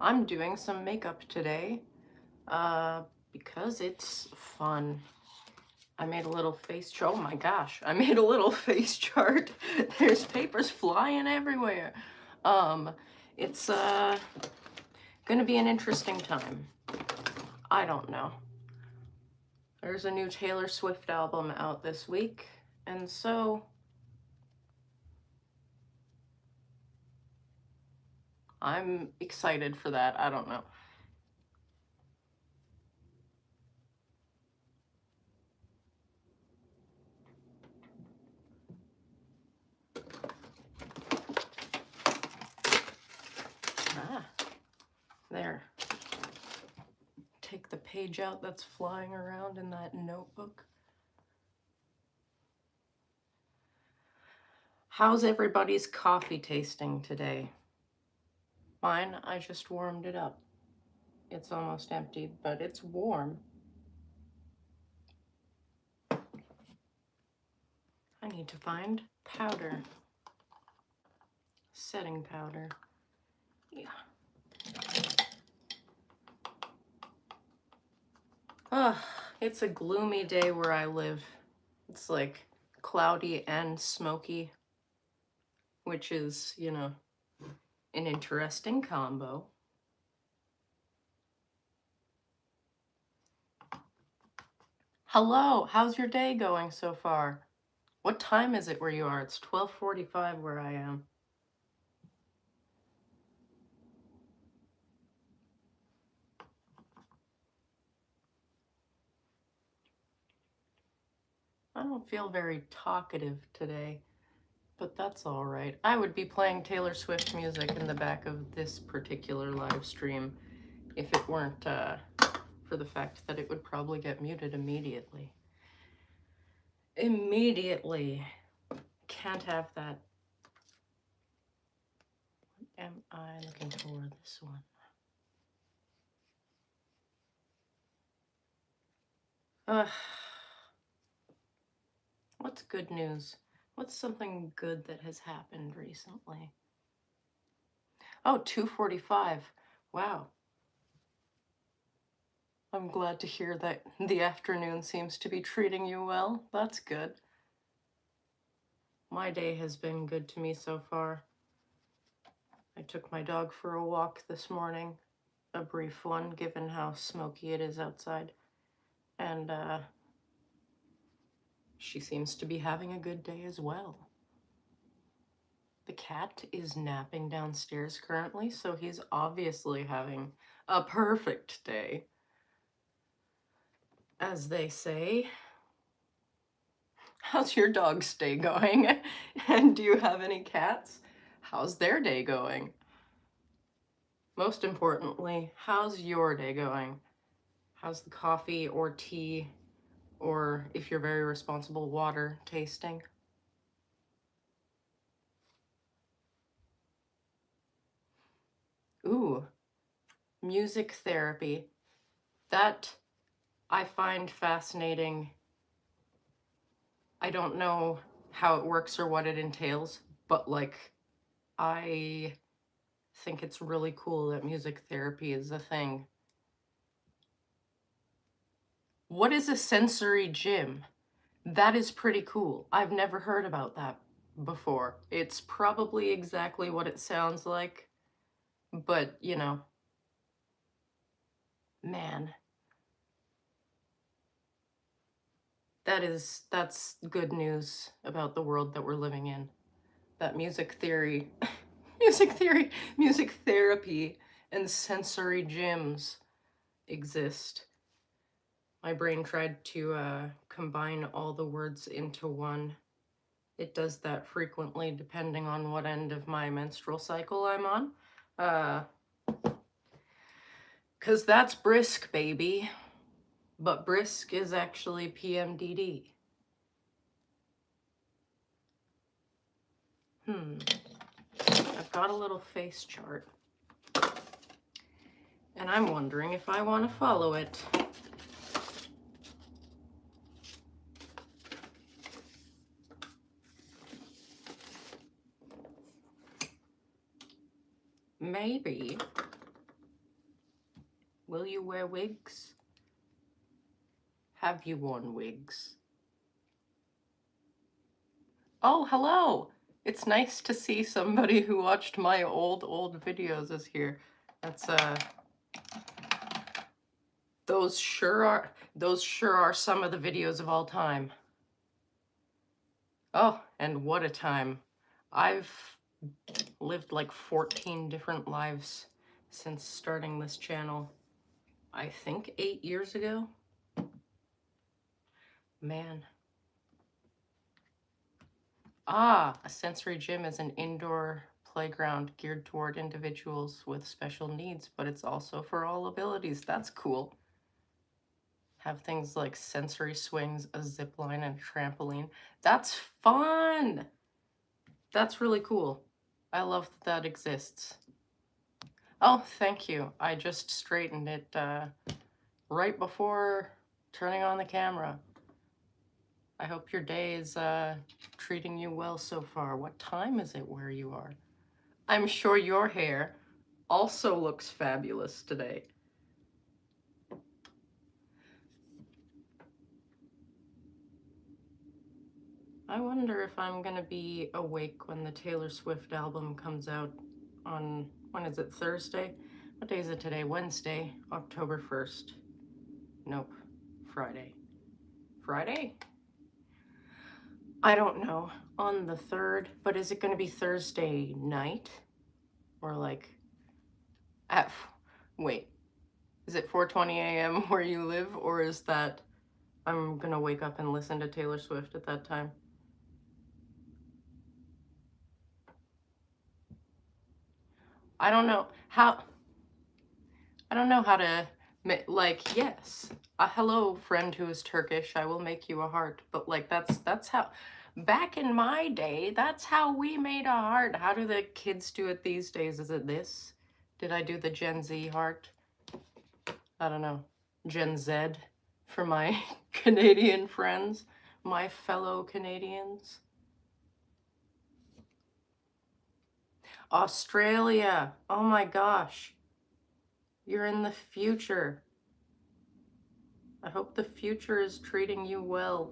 I'm doing some makeup today, because it's fun. I made a little face chart. Oh my gosh, I made a little face chart. There's papers flying everywhere. It's gonna be an interesting time. I don't know. There's a new Taylor Swift album out this week, and so I'm excited for that. I don't know. Ah, there. Take the page out that's flying around in that notebook. How's everybody's coffee tasting today? Mine, I just warmed it up. It's almost empty, but it's warm. I need to find powder. Setting powder. Yeah. Ugh, it's a gloomy day where I live. It's like cloudy and smoky, which is, you know, an interesting combo. Hello, how's your day going so far? What time is it where you are? It's 12:45 where I am. I don't feel very talkative today, but that's all right. I would be playing Taylor Swift music in the back of this particular live stream if it weren't for the fact that it would probably get muted immediately. Immediately. Can't have that. What am I looking for? This one. Ugh. What's good news? What's something good that has happened recently? Oh, 2:45. Wow. I'm glad to hear that the afternoon seems to be treating you well. That's good. My day has been good to me so far. I took my dog for a walk this morning, a brief one given how smoky it is outside, and she seems to be having a good day as well. The cat is napping downstairs currently, so he's obviously having a perfect day, as they say. How's your dog's day going? And do you have any cats? How's their day going? Most importantly, how's your day going? How's the coffee or tea, or if you're very responsible, water tasting? Ooh, music therapy. That I find fascinating. I don't know how it works or what it entails, but like, I think it's really cool that music therapy is a thing. What is a sensory gym? That is pretty cool. I've never heard about that before. It's probably exactly what it sounds like, but you know, man, that's good news about the world that we're living in. That music theory, music therapy, and sensory gyms exist. My brain tried to combine all the words into one. It does that frequently depending on what end of my menstrual cycle I'm on. 'Cause that's brisk, baby. But brisk is actually PMDD. I've got a little face chart. And I'm wondering if I want to follow it. Maybe Will you wear wigs? Have you worn wigs? Oh, hello! It's nice to see somebody who watched my old videos is here. That's, those sure are some of the videos of all time. Oh, and what a time. I've lived like 14 different lives since starting this channel. I think 8 years ago. Man. Ah, a sensory gym is an indoor playground geared toward individuals with special needs, but it's also for all abilities. That's cool. Have things like sensory swings, a zip line, and a trampoline. That's fun! That's really cool. I love that exists. Oh, thank you. I just straightened it right before turning on the camera. I hope your day is treating you well so far. What time is it where you are? I'm sure your hair also looks fabulous today. I wonder if I'm gonna be awake when the Taylor Swift album comes out on, when is it, Thursday? What day is it today? Wednesday, October 1st. Nope, Friday. Friday? I don't know. On the 3rd, but is it gonna be Thursday night? Or like, wait, is it 4:20 a.m. where you live, or is that I'm gonna wake up and listen to Taylor Swift at that time? I don't know how to, like, yes, a hello friend who is Turkish, I will make you a heart, but like that's how, back in my day, that's how we made a heart. How do the kids do it these days? Is it this? Did I do the Gen Z heart? I don't know. Gen Z for my Canadian friends, my fellow Canadians. Australia, oh my gosh. You're in the future. I hope the future is treating you well.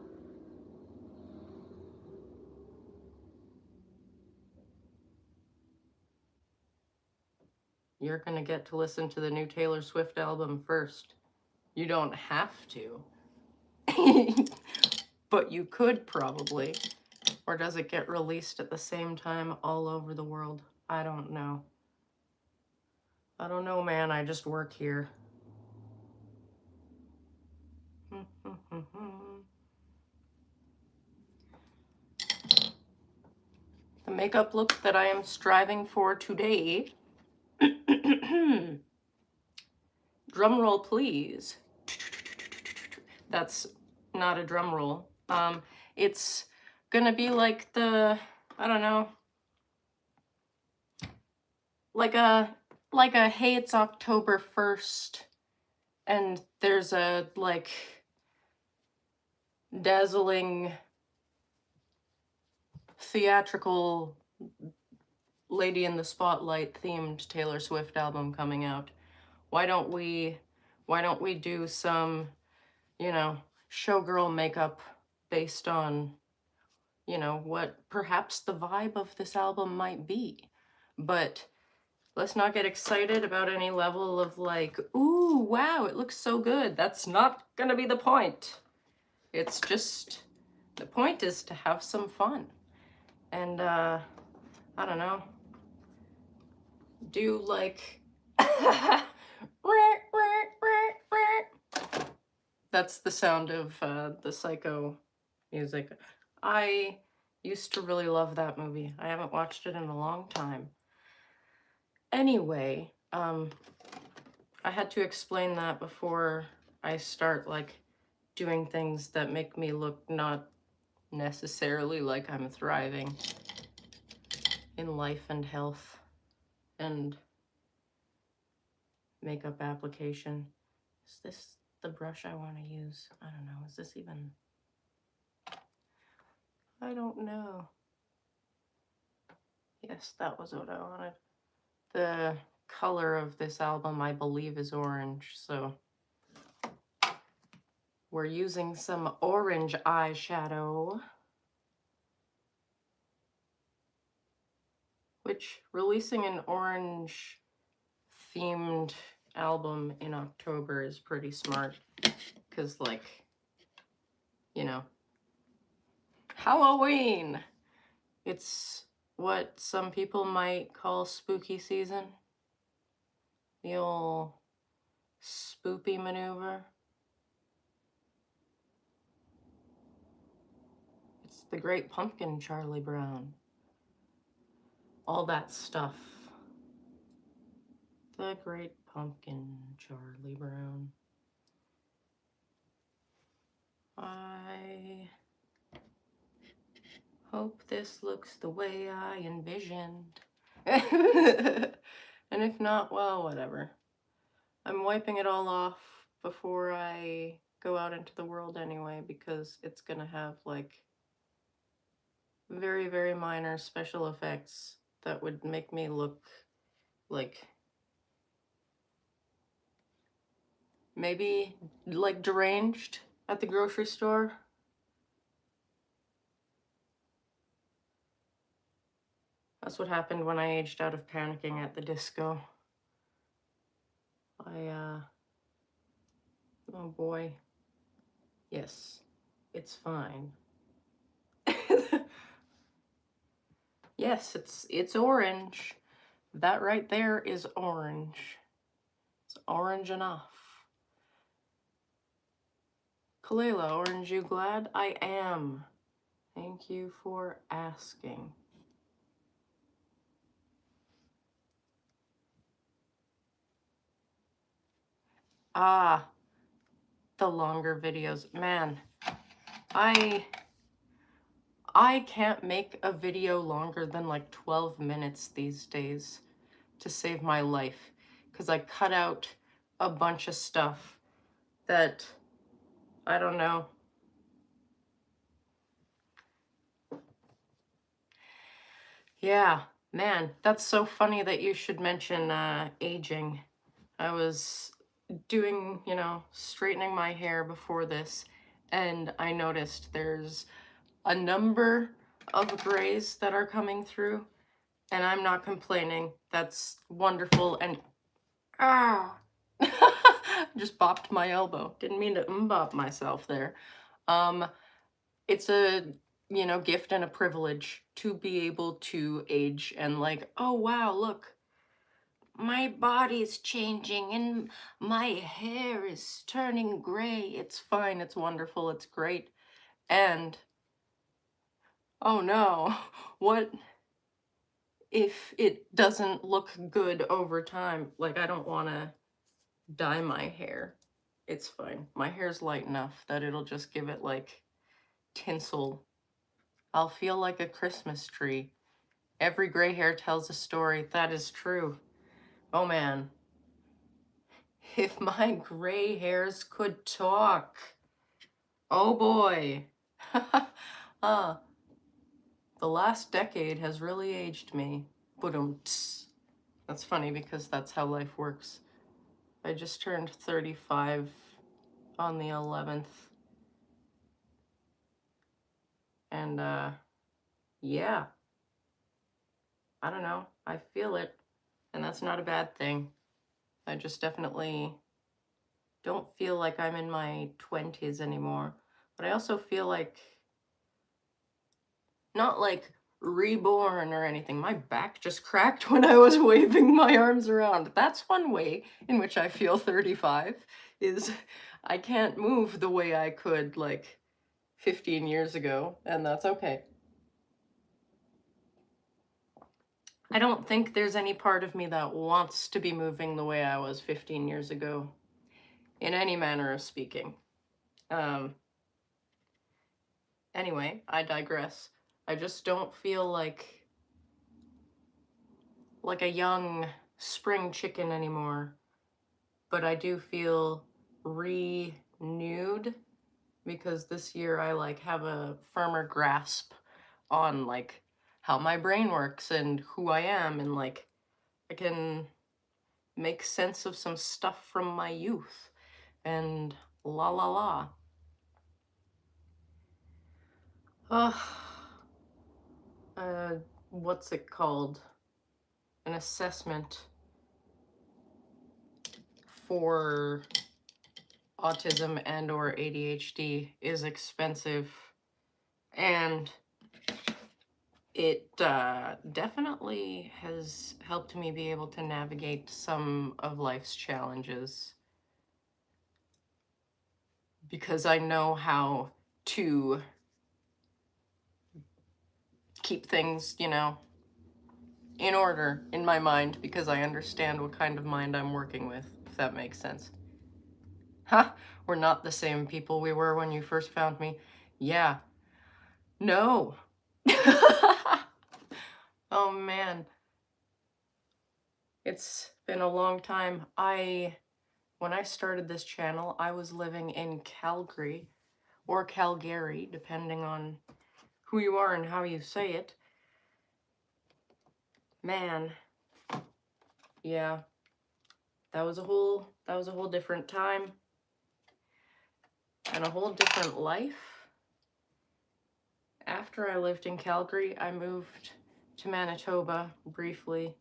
You're gonna get to listen to the new Taylor Swift album first. You don't have to. But you could probably. Or does it get released at the same time all over the world? I don't know. I don't know, man. I just work here. The makeup look that I am striving for today, drum roll please. That's not a drum roll. It's gonna be like the, I don't know, like a hey, it's October 1st and there's a like dazzling theatrical Lady in the Spotlight themed Taylor Swift album coming out. Why don't we do some, you know, showgirl makeup based on, you know, what perhaps the vibe of this album might be. But let's not get excited about any level of like, ooh, wow, it looks so good. That's not gonna be the point. It's just, the point is to have some fun. And I don't know, do like, that's the sound of the Psycho music. I used to really love that movie. I haven't watched it in a long time. Anyway, I had to explain that before I start like doing things that make me look not necessarily like I'm thriving in life and health and makeup application. Is this the brush I want to use? I don't know. Is this even... I don't know. Yes, that was what I wanted. The color of this album, I believe, is orange, so we're using some orange eyeshadow, which releasing an orange themed album in October is pretty smart, because, like, you know, Halloween! It's what some people might call spooky season. The old spoopy maneuver. It's the Great Pumpkin, Charlie Brown. All that stuff. The Great Pumpkin, Charlie Brown. I hope this looks the way I envisioned. And if not, well, whatever. I'm wiping it all off before I go out into the world anyway, because it's gonna have, like, very, very minor special effects that would make me look like maybe like deranged at the grocery store. That's what happened when I aged out of panicking at the disco. Oh boy. Yes, it's fine. Yes, it's orange. That right there is orange. It's orange enough. Kalela, orange you glad? I am. Thank you for asking. Ah, the longer videos. Man, I can't make a video longer than like 12 minutes these days to save my life, because I cut out a bunch of stuff that, I don't know. Yeah, man, that's so funny that you should mention aging. I was doing, straightening my hair before this, and I noticed there's a number of grays that are coming through, and I'm not complaining. That's wonderful. And just bopped my elbow. Didn't mean to bop myself there. It's a, gift and a privilege to be able to age and, like, oh wow, look, my body's changing and my hair is turning gray. It's fine, it's wonderful, it's great. And oh no, what if it doesn't look good over time? Like, I don't want to dye my hair. It's fine. My hair's light enough that it'll just give it, like, tinsel. I'll feel like a Christmas tree. Every gray hair tells a story. That is true. Oh man. If my gray hairs could talk. Oh boy. The last decade has really aged me. Ba-dum-ts. That's funny because that's how life works. I just turned 35 on the 11th. And yeah. I don't know. I feel it. And that's not a bad thing. I just definitely don't feel like I'm in my 20s anymore. But I also feel like, not like reborn or anything. My back just cracked when I was waving my arms around. That's one way in which I feel 35, is I can't move the way I could like 15 years ago, and that's okay. I don't think there's any part of me that wants to be moving the way I was 15 years ago, in any manner of speaking. Anyway, I digress. I just don't feel like a young spring chicken anymore, but I do feel renewed, because this year I like have a firmer grasp on like how my brain works and who I am, and like I can make sense of some stuff from my youth, and la la la. What's it called? An assessment for autism and or ADHD is expensive, and it definitely has helped me be able to navigate some of life's challenges, because I know how to keep things, you know, in order in my mind, because I understand what kind of mind I'm working with, if that makes sense. Huh? We're not the same people we were when you first found me. Yeah. No. Oh man. It's been a long time. When I started this channel, I was living in Calgary, or Calgary, depending on who you are and how you say it. Man. Yeah. That was a whole different time and a whole different life. After I lived in Calgary, I moved to Manitoba briefly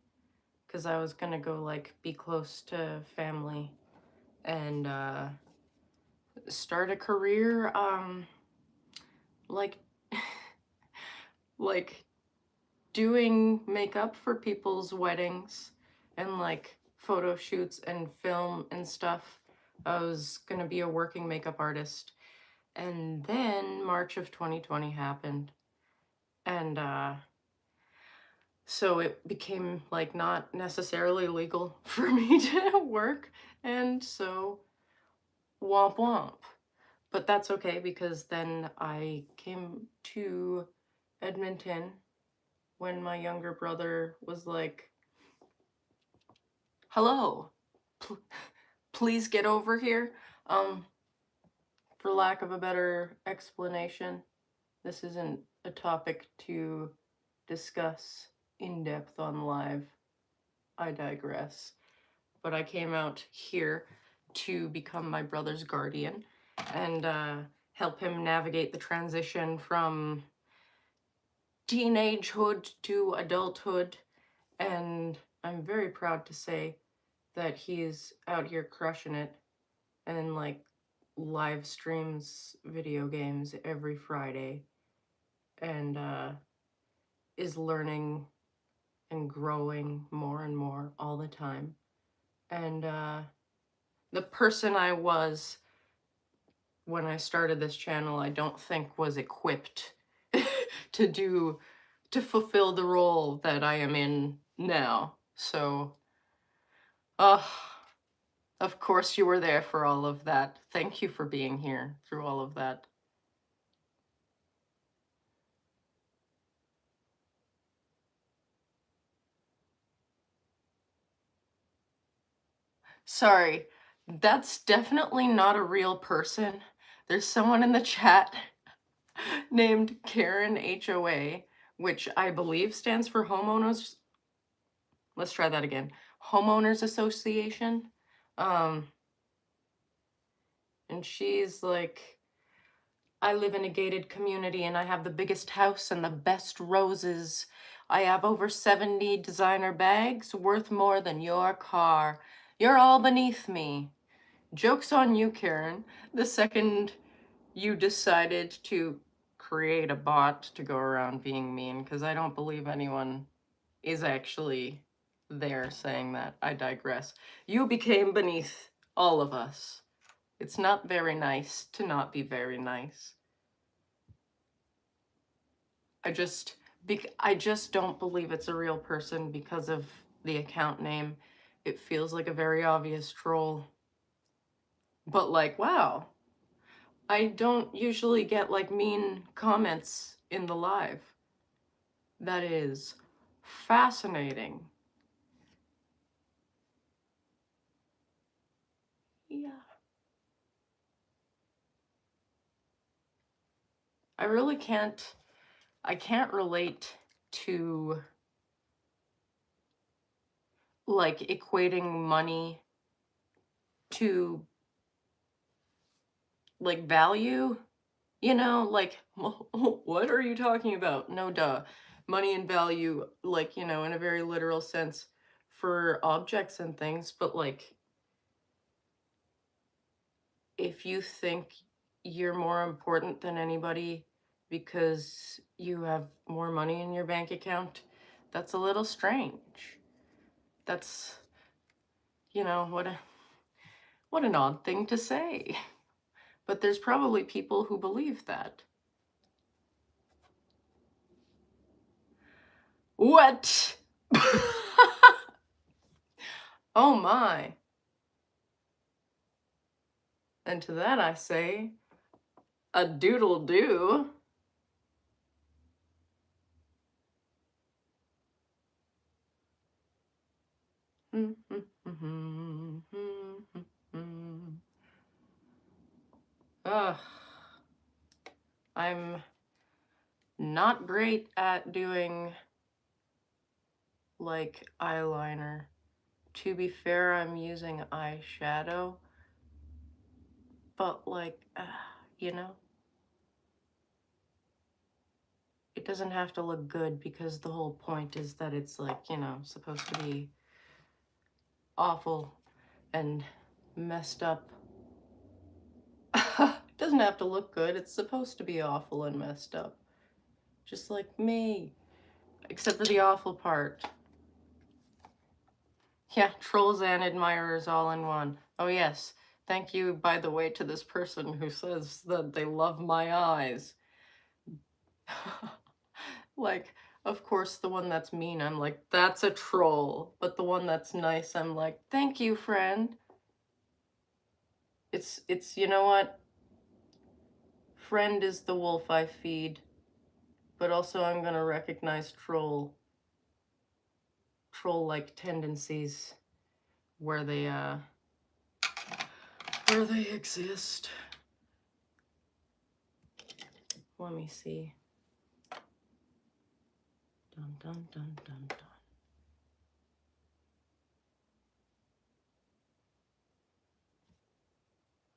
because I was gonna go like be close to family and start a career like like doing makeup for people's weddings and like photo shoots and film and stuff. I was gonna be a working makeup artist. And then March of 2020 happened. And so it became like not necessarily legal for me to work. And so womp womp. But that's okay, because then I came to Edmonton when my younger brother was like, hello, please get over here. For lack of a better explanation, this isn't a topic to discuss in depth on live. I digress. But I came out here to become my brother's guardian and help him navigate the transition from teenagehood to adulthood. And I'm very proud to say that he's out here crushing it and like live streams video games every Friday and is learning and growing more and more all the time. And the person I was when I started this channel, I don't think was equipped to fulfill the role that I am in now. So, of course you were there for all of that. Thank you for being here through all of that. Sorry, that's definitely not a real person. There's someone in the chat named Karen HOA, which I believe stands for homeowners. Let's try that again. Homeowners Association. And she's like, I live in a gated community and I have the biggest house and the best roses. I have over 70 designer bags worth more than your car. You're all beneath me. Joke's on you, Karen. The second you decided to create a bot to go around being mean, because I don't believe anyone is actually there saying that. I digress. You became beneath all of us. It's not very nice to not be very nice. I just don't believe it's a real person because of the account name. It feels like a very obvious troll. But like, wow, I don't usually get like mean comments in the live. That is fascinating. Yeah. I really can't relate to like equating money to like value, you know, like what are you talking about? No, duh. Money and value, like, you know, in a very literal sense for objects and things, but like if you think you're more important than anybody because you have more money in your bank account, that's a little strange. That's, you know, what an odd thing to say. But there's probably people who believe that. What? Oh my. And to that I say, a doodle do. Ugh. I'm not great at doing like eyeliner. To be fair, I'm using eyeshadow, but like, you know, it doesn't have to look good because the whole point is that it's like, you know, supposed to be awful and messed up. It doesn't have to look good. It's supposed to be awful and messed up. Just like me. Except for the awful part. Yeah, trolls and admirers all in one. Oh yes. Thank you, by the way, to this person who says that they love my eyes. Like, of course, the one that's mean, I'm like, that's a troll. But the one that's nice, I'm like, thank you, friend. It's, you know what? Friend is the wolf I feed. But also I'm gonna recognize troll-like tendencies where they exist. Let me see. Dun dun dun dun dun.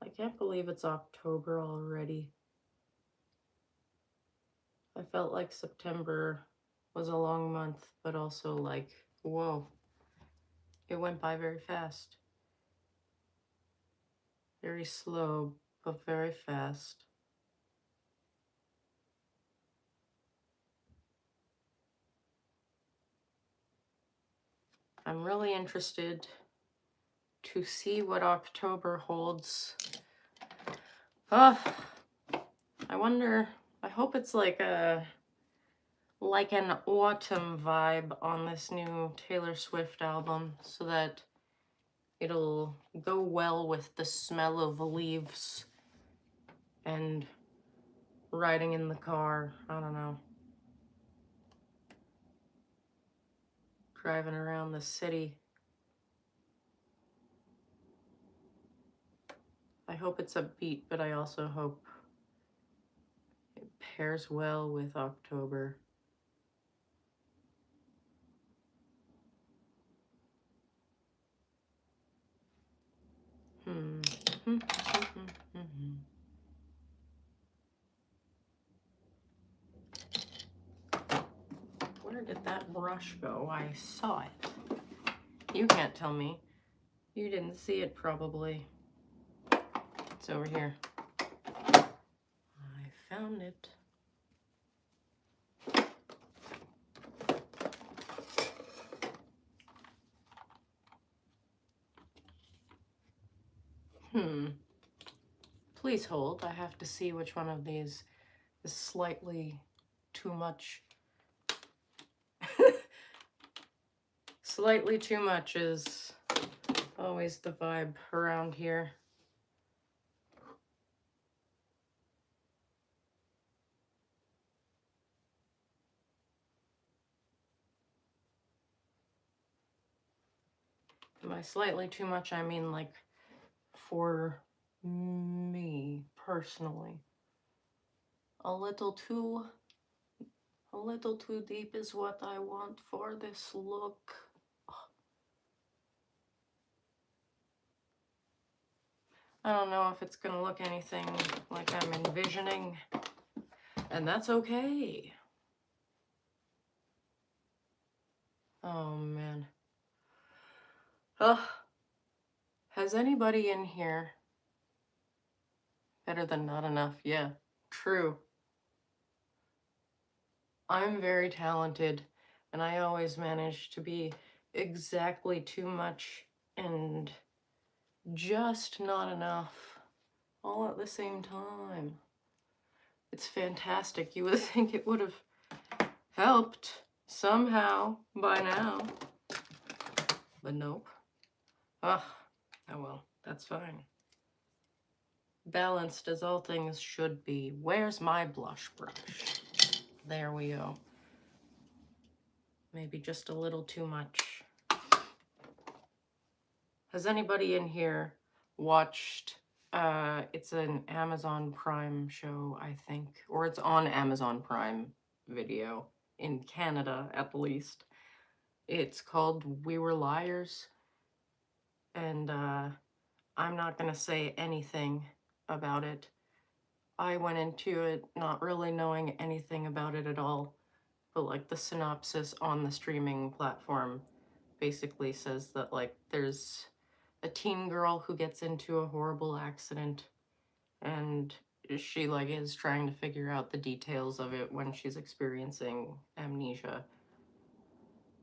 I can't believe it's October already. I felt like September was a long month, but also like, whoa, it went by very fast. Very slow, but very fast. I'm really interested to see what October holds. I wonder, I hope it's like an autumn vibe on this new Taylor Swift album so that it'll go well with the smell of leaves and riding in the car. I don't know. Driving around the city. I hope it's upbeat, but I also hope it pairs well with October. Where did that brush go? I saw it. You can't tell me. You didn't see it probably. It's over here. I found it. Please hold. I have to see which one of these is slightly too much. Slightly too much is always the vibe around here. By slightly too much, I mean like for me personally. A little too deep is what I want for this look. I don't know if it's gonna look anything like I'm envisioning, and that's okay. Oh man. Ugh. Has anybody in here, better than not enough, yeah, true. I'm very talented, and I always manage to be exactly too much and just not enough, all at the same time. It's fantastic. You would think it would have helped somehow by now, but nope. Ugh, oh well, that's fine. Balanced as all things should be. Where's my blush brush? There we go. Maybe just a little too much. Has anybody in here watched, it's an Amazon Prime show, I think, or it's on Amazon Prime Video, in Canada at least. It's called We Were Liars, and I'm not gonna say anything about it. I went into it not really knowing anything about it at all, but like the synopsis on the streaming platform basically says that like there's a teen girl who gets into a horrible accident, and she like is trying to figure out the details of it when she's experiencing amnesia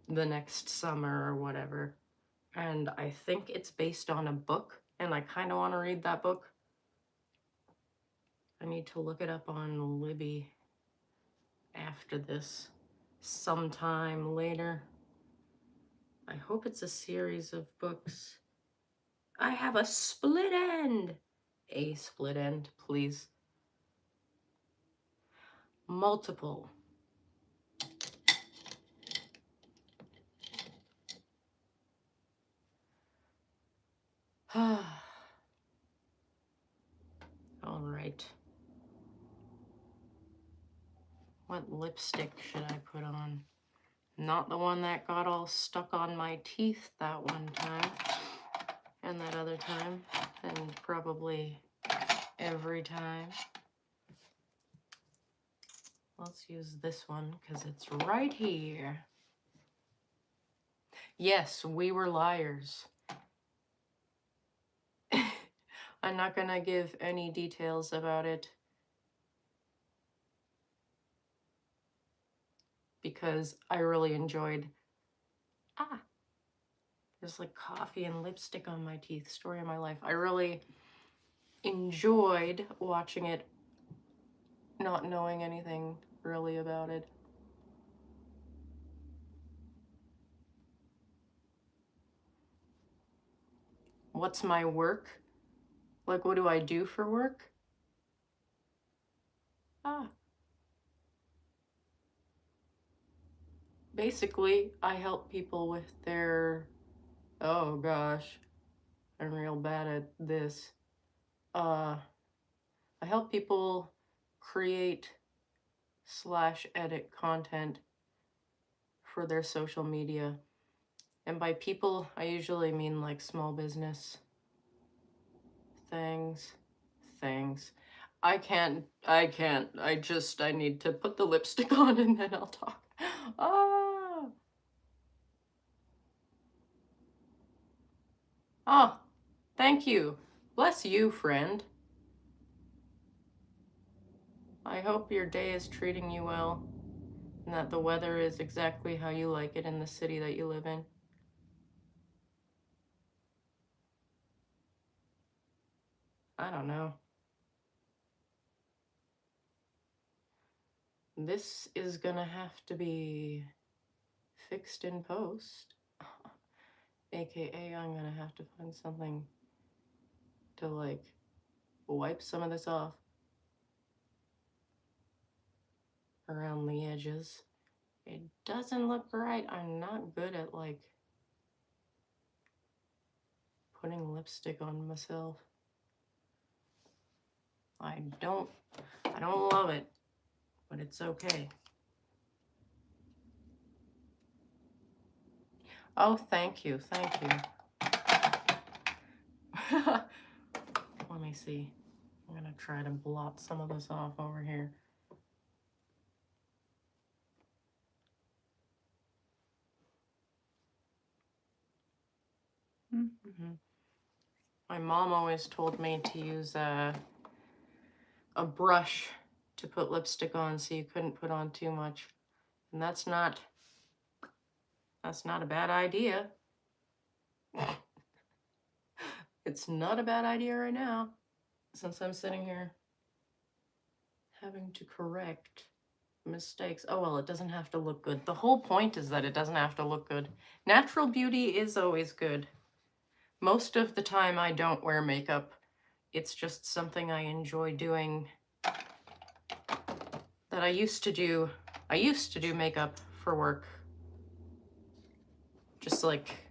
the next summer or whatever. And I think it's based on a book, and I kind of want to read that book. I need to look it up on Libby after this sometime later. I hope it's a series of books. I have a split end. A split end, please. Multiple. All right. What lipstick should I put on? Not the one that got all stuck on my teeth that one time, and that other time, and probably every time. Let's use this one because it's right here. Yes, We Were Liars. I'm not gonna give any details about it because I really enjoyed. There's like coffee and lipstick on my teeth. Story of my life. I really enjoyed watching it, not knowing anything really about it. What's my work? Like, what do I do for work? Basically, I help people with their, oh gosh, I'm real bad at this. I help people create / edit content for their social media. And by people, I usually mean like small business things. I need to put the lipstick on and then I'll talk. Oh, thank you. Bless you, friend. I hope your day is treating you well and that the weather is exactly how you like it in the city that you live in. I don't know. This is gonna have to be fixed in post. AKA, I'm gonna have to find something to like wipe some of this off around the edges. It doesn't look right. I'm not good at like putting lipstick on myself. I don't love it, but it's okay. Oh, thank you. One Let me see. I'm gonna try to blot some of this off over here. Mm-hmm. My mom always told me to use a brush to put lipstick on so you couldn't put on too much. And that's not a bad idea. It's not a bad idea right now, since I'm sitting here having to correct mistakes. Oh, well, it doesn't have to look good. The whole point is that it doesn't have to look good. Natural beauty is always good. Most of the time I don't wear makeup. It's just something I enjoy doing that I used to do. I used to do makeup for work. Just like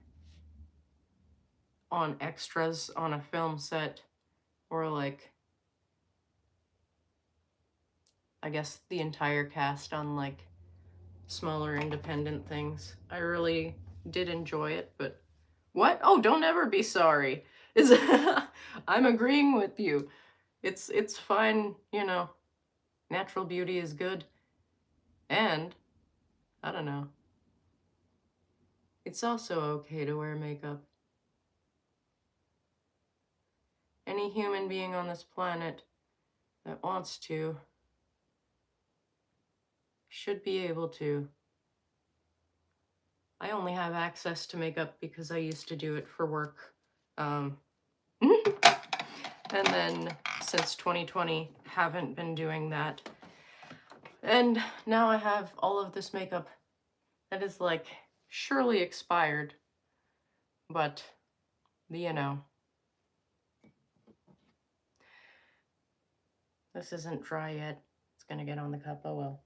on extras on a film set, or like, I guess the entire cast on like smaller independent things. I really did enjoy it, but what? Oh, don't ever be sorry. I'm agreeing with you. It's fine, you know. Natural beauty is good. And I don't know. It's also okay to wear makeup. Any human being on this planet that wants to should be able to. I only have access to makeup because I used to do it for work. And then since 2020, haven't been doing that. And now I have all of this makeup that is like surely expired, but you know, this isn't dry yet. It's gonna get on the cup, oh well.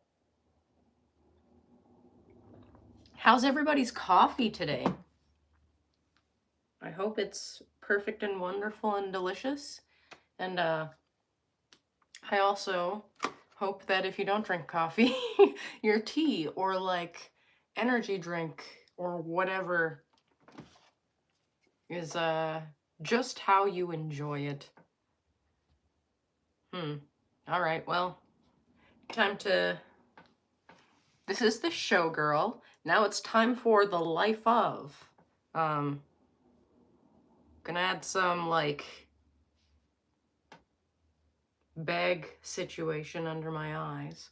How's everybody's coffee today? I hope it's perfect and wonderful and delicious. And I also hope that if you don't drink coffee, your tea or like energy drink or whatever is just how you enjoy it. All right, well, time to... This is the showgirl. Now it's time for the life of. Gonna add some like bag situation under my eyes.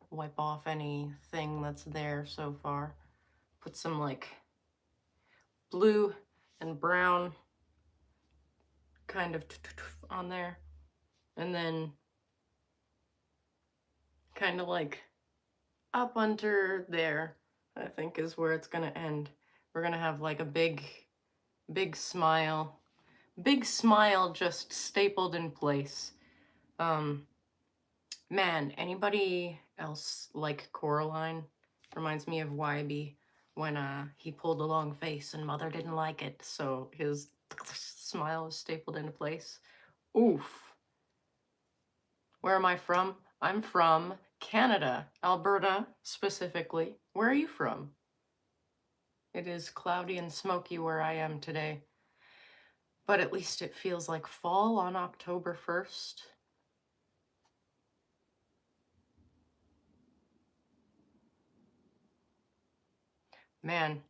Wipe off anything that's there so far. Put some like blue and brown kind of on there. And then kind of like up under there, I think is where it's gonna end. We're gonna have like a big smile. Big smile just stapled in place. Man, anybody else like Coraline? Reminds me of Wybie when he pulled a long face and Mother didn't like it, so his smile is stapled into place. Oof. Where am I from? I'm from Canada, Alberta specifically. Where are you from? It is cloudy and smoky where I am today, but at least it feels like fall on October 1st. Man,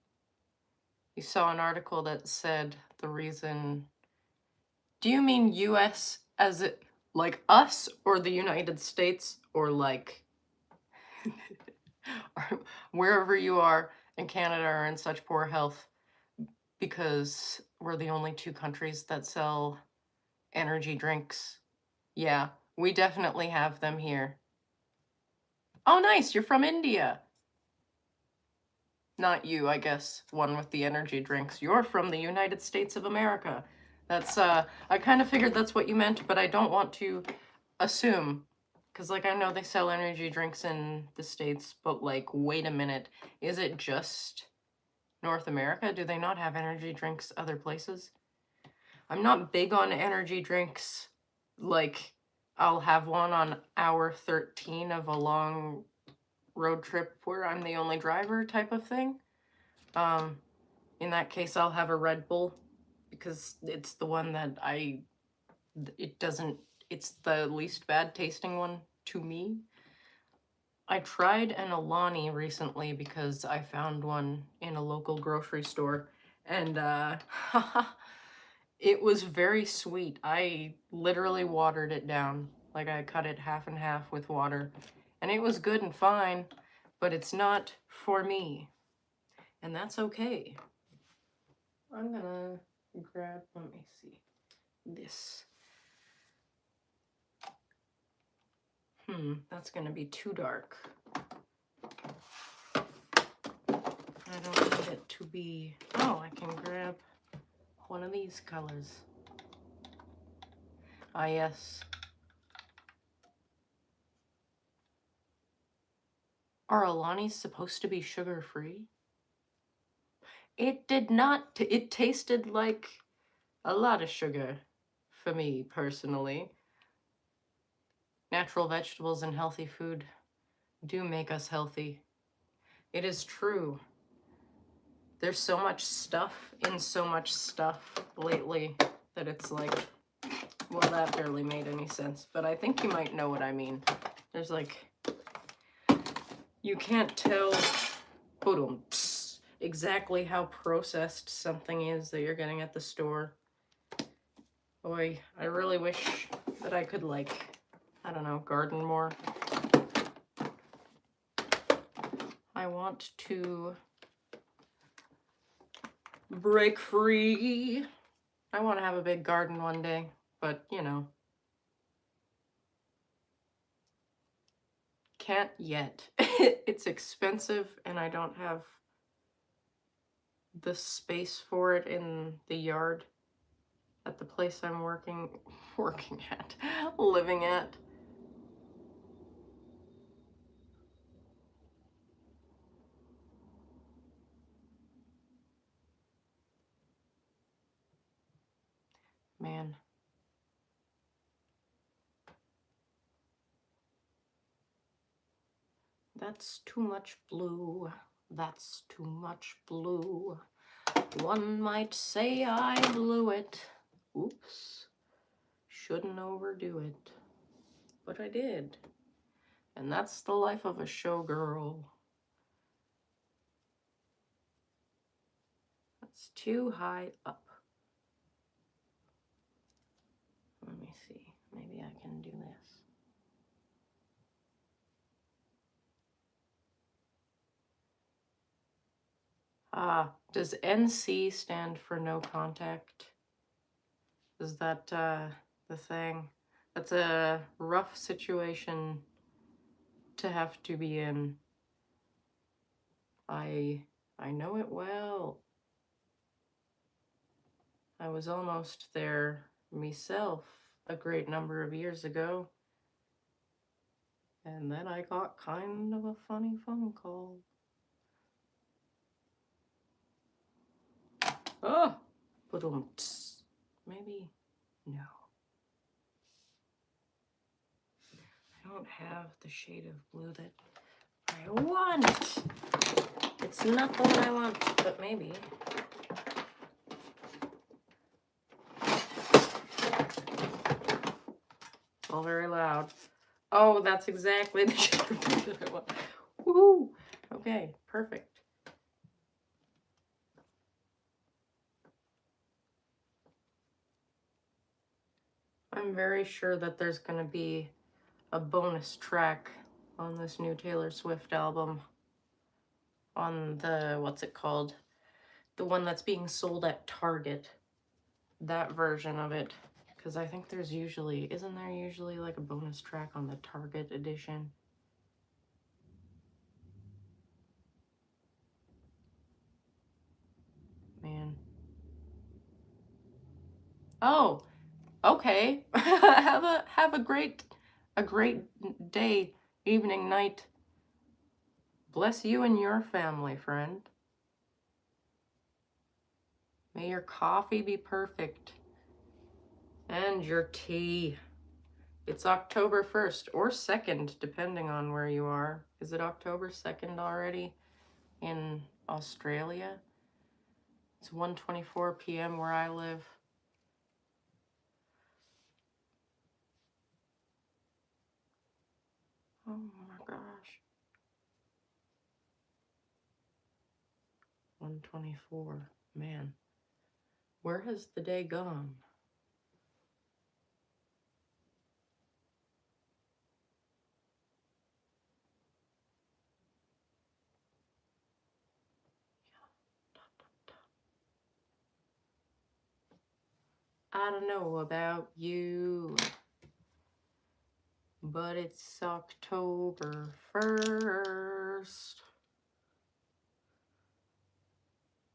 you saw an article that said the reason... Do you mean US as it, like us, or the United States, or like wherever you are in Canada are in such poor health because we're the only two countries that sell energy drinks? Yeah, we definitely have them here. Oh, nice, you're from India. Not you, I guess, one with the energy drinks. You're from the United States of America. That's, I kind of figured that's what you meant, but I don't want to assume. Because, like, I know they sell energy drinks in the States, but, like, wait a minute. Is it just North America? Do they not have energy drinks other places? I'm not big on energy drinks. Like, I'll have one on hour 13 of a long road trip where I'm the only driver type of thing. In that case, I'll have a Red Bull because it's the one that I it's the least bad tasting one to me. I tried an Alani recently because I found one in a local grocery store, and it was very sweet. I literally watered it down. Like, I cut it half and half with water, and it was good and fine, but it's not for me, and that's okay. I'm gonna grab, let me see, this. That's gonna be too dark. I don't need it to be, oh, I can grab one of these colors. Ah, yes. Are Alani's supposed to be sugar-free? It did not, it tasted like a lot of sugar for me, personally. Natural vegetables and healthy food do make us healthy. It is true. There's so much stuff in so much stuff lately that it's like, well, that barely made any sense, but I think you might know what I mean. There's like, you can't tell exactly how processed something is that you're getting at the store. Boy, I really wish that I could, like, I don't know, garden more. I want to break free. I want to have a big garden one day, but, you know, can't yet. It's expensive, and I don't have the space for it in the yard at the place I'm living at. Man. That's too much blue. That's too much blue. One might say I blew it. Oops. Shouldn't overdo it. But I did. And that's the life of a showgirl. That's too high up. Let me see. Maybe I can do this. Does NC stand for no contact? Is that the thing? That's a rough situation to have to be in. I know it well. I was almost there myself a great number of years ago. And then I got kind of a funny phone call. Oh! Maybe no. I don't have the shade of blue that I want. It's not the one I want, but maybe. It's all very loud. Oh, that's exactly the shade of blue that I want. Woohoo! Okay, perfect. I'm very sure that there's gonna be a bonus track on this new Taylor Swift album. On the, what's it called? The one that's being sold at Target. That version of it. Because I think there's usually, isn't there usually like a bonus track on the Target edition? Man. Oh, okay. have a great day, evening, night. Bless you and your family, friend. May your coffee be perfect. And your tea. It's October 1st or 2nd, depending on where you are. Is it October 2nd already in Australia? It's 1:24 p.m. where I live. Oh my gosh. 124. Man, where has the day gone? I don't know about you, but it's October 1st.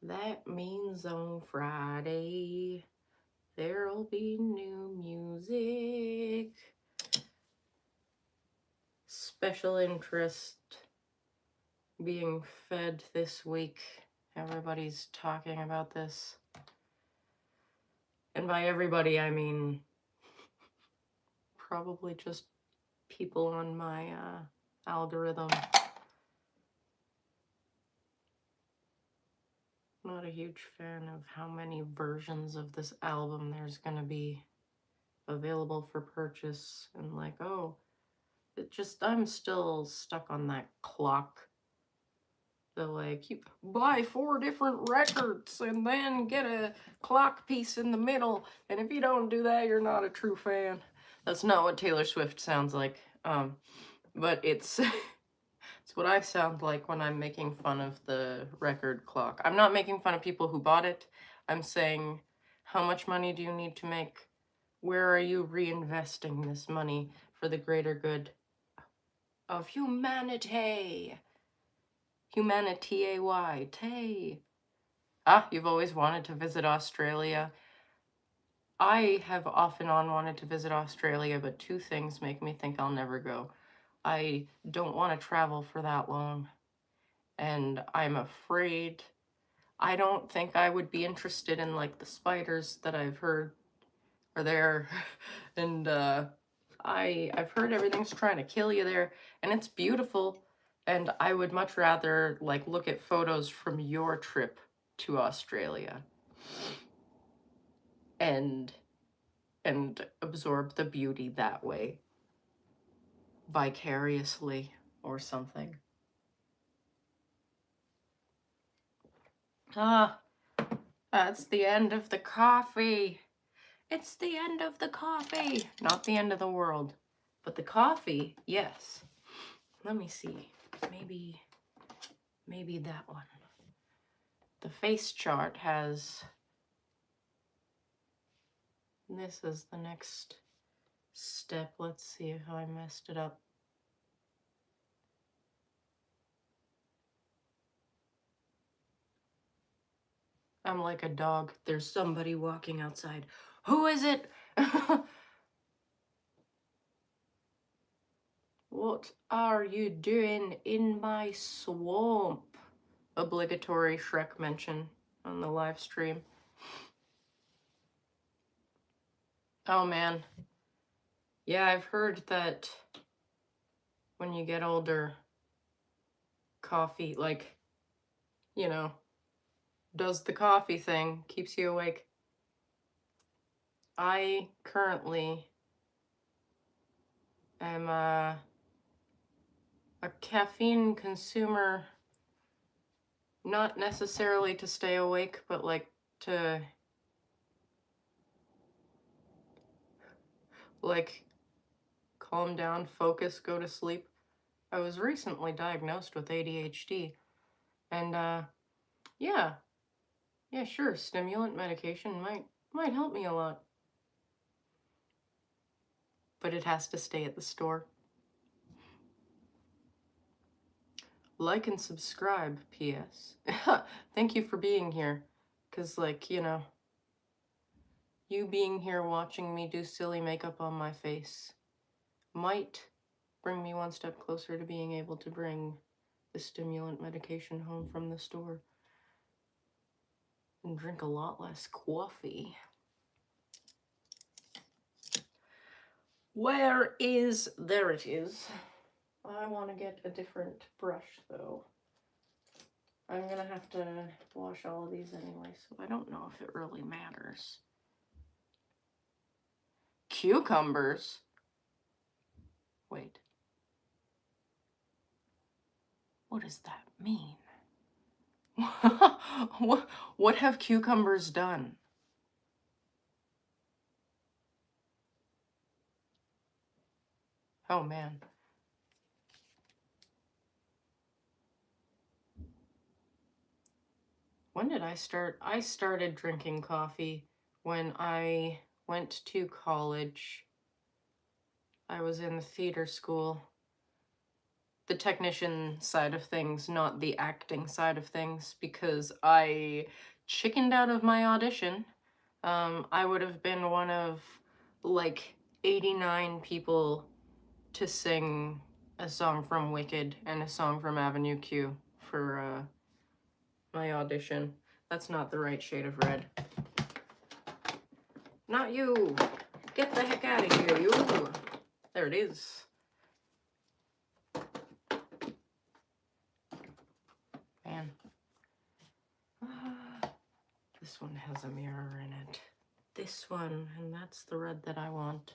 That means on Friday there'll be new music. Special interest being fed this week. Everybody's talking about this. And by everybody, I mean probably just people on my algorithm. Not a huge fan of how many versions of this album there's gonna be available for purchase, and like, oh, I'm still stuck on that clock. The like, you buy 4 different records and then get a clock piece in the middle, and if you don't do that, you're not a true fan. That's not what Taylor Swift sounds like, but it's it's what I sound like when I'm making fun of the record clock. I'm not making fun of people who bought it. I'm saying, how much money do you need to make? Where are you reinvesting this money for the greater good of humanity? Humanity, tay. Ah, you've always wanted to visit Australia. I have off and on wanted to visit Australia, but 2 things make me think I'll never go. I don't want to travel for that long, and I'm afraid. I don't think I would be interested in like the spiders that I've heard are there, and I've heard everything's trying to kill you there, and it's beautiful, and I would much rather like look at photos from your trip to Australia and absorb the beauty that way, vicariously or something. Ah, that's the end of the coffee. It's the end of the coffee. Not the end of the world, but the coffee, yes. Let me see. Maybe that one. The face chart has, this is the next step. Let's see how I messed it up. I'm like a dog. There's somebody walking outside. Who is it? What are you doing in my swamp? Obligatory Shrek mention on the live stream. Oh man. Yeah, I've heard that when you get older, coffee, like, you know, does the coffee thing, keeps you awake. I currently am a caffeine consumer, not necessarily to stay awake, but like to like calm down, focus, go to sleep. I was recently diagnosed with ADHD, and yeah, sure, stimulant medication might help me a lot, but it has to stay at the store. Like and subscribe, P.S. Thank you for being here, because, like, you know, you being here watching me do silly makeup on my face might bring me one step closer to being able to bring the stimulant medication home from the store and drink a lot less coffee. There it is. I want to get a different brush, though. I'm gonna have to wash all of these anyway, so I don't know if it really matters. Cucumbers? Wait. What does that mean? What have cucumbers done? Oh man. When did I start? I started drinking coffee when I went to college. I was in the theater school. The technician side of things, not the acting side of things, because I chickened out of my audition. I would have been one of like 89 people to sing a song from Wicked and a song from Avenue Q for my audition. That's not the right shade of red. Not you! Get the heck out of here, you! There it is. Man. This one has a mirror in it. This one, and that's the red that I want.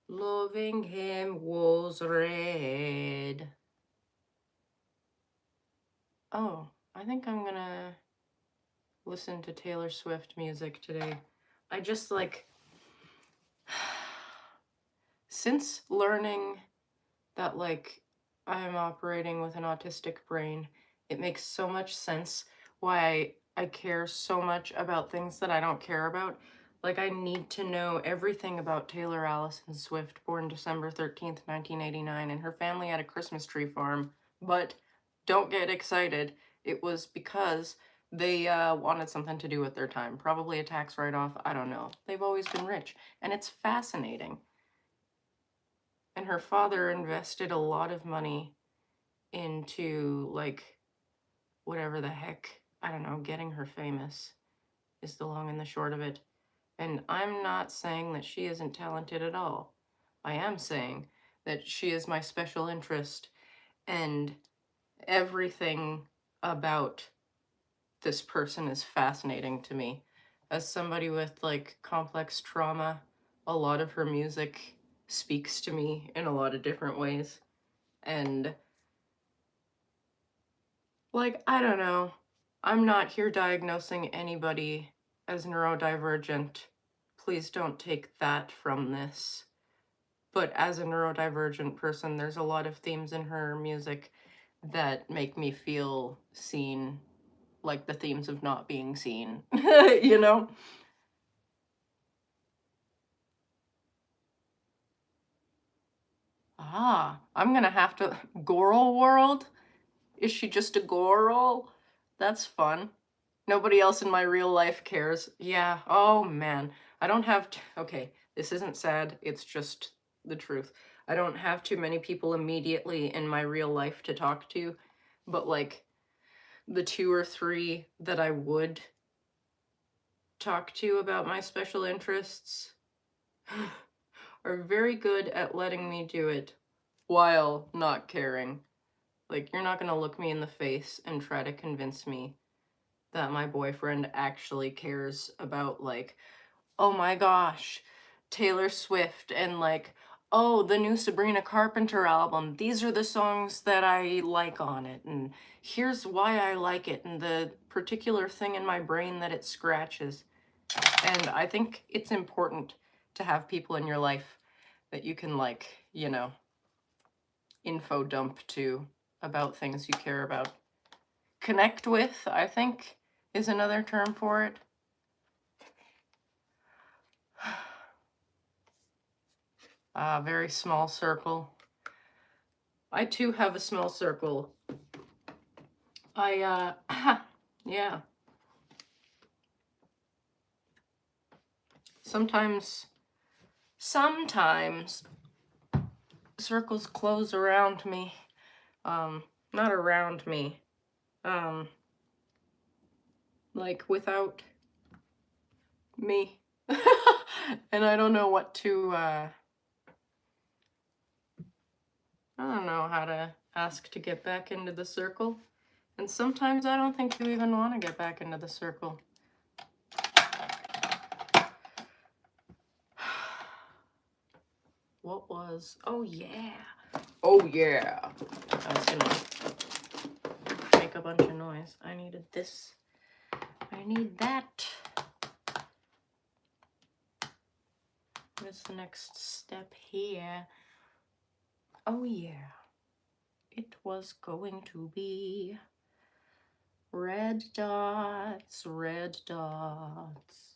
Loving him was red. Oh, I think I'm gonna listen to Taylor Swift music today. I just like, since learning that like I am operating with an autistic brain, it makes so much sense why I care so much about things that I don't care about. Like, I need to know everything about Taylor Allison Swift, born December 13th, 1989, and her family at a Christmas tree farm. But don't get excited. It was because they wanted something to do with their time. Probably a tax write-off, I don't know. They've always been rich, and it's fascinating. And her father invested a lot of money into, like, whatever the heck, I don't know, getting her famous is the long and the short of it. And I'm not saying that she isn't talented at all. I am saying that she is my special interest, and everything about this person is fascinating to me. As somebody with, like, complex trauma, a lot of her music speaks to me in a lot of different ways. And, like, I don't know. I'm not here diagnosing anybody as neurodivergent. Please don't take that from this. But as a neurodivergent person, there's a lot of themes in her music that make me feel seen, like the themes of not being seen, you know? Ah, I'm gonna have to... Goral World? Is she just a Goral? That's fun. Nobody else in my real life cares. Yeah, oh man. I don't have to... Okay, this isn't sad, it's just the truth. I don't have too many people immediately in my real life to talk to, but like the 2 or 3 that I would talk to about my special interests are very good at letting me do it while not caring. Like, you're not gonna look me in the face and try to convince me that my boyfriend actually cares about, like, oh my gosh, Taylor Swift, and like, oh, the new Sabrina Carpenter album. These are the songs that I like on it, and here's why I like it, and the particular thing in my brain that it scratches. And I think it's important to have people in your life that you can, like, you know, info dump to about things you care about. Connect with, I think, is another term for it. Very small circle. I too have a small circle. Yeah. Sometimes circles close around me. Not around me. Like without me. And I don't know what to, I don't know how to ask to get back into the circle. And sometimes I don't think you even want to get back into the circle. What was... Oh, yeah. Oh, yeah. I was gonna make a bunch of noise. I needed this. I need that. What is the next step here? Oh, yeah. It was going to be red dots, red dots.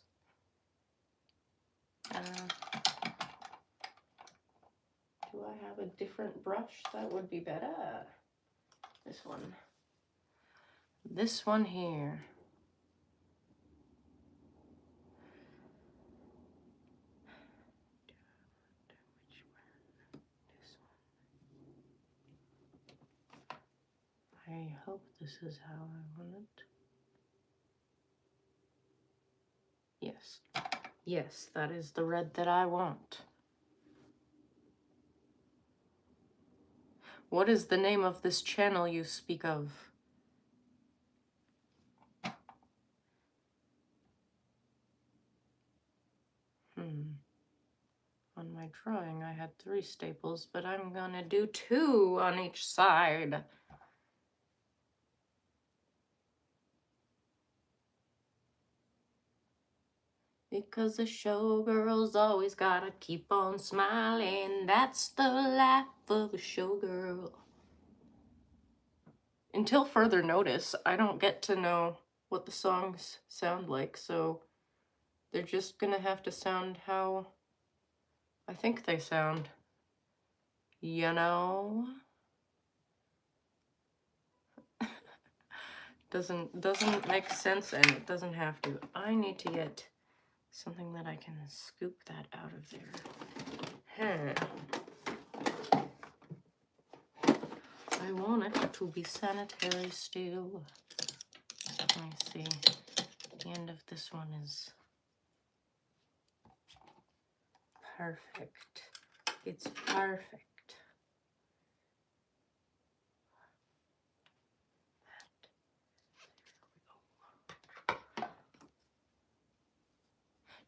Do I have a different brush that would be better? This one. This one here. I hope this is how I want it. Yes. Yes, that is the red that I want. What is the name of this channel you speak of? On my drawing, I had 3 staples, but I'm gonna do 2 on each side. Because the showgirl's always gotta keep on smiling. That's the life of a showgirl. Until further notice, I don't get to know what the songs sound like, so they're just gonna have to sound how I think they sound. You know? Doesn't make sense, and it doesn't have to. I need to get something that I can scoop that out of there. I want it to be sanitary still. Let me see. The end of this one is perfect. It's perfect.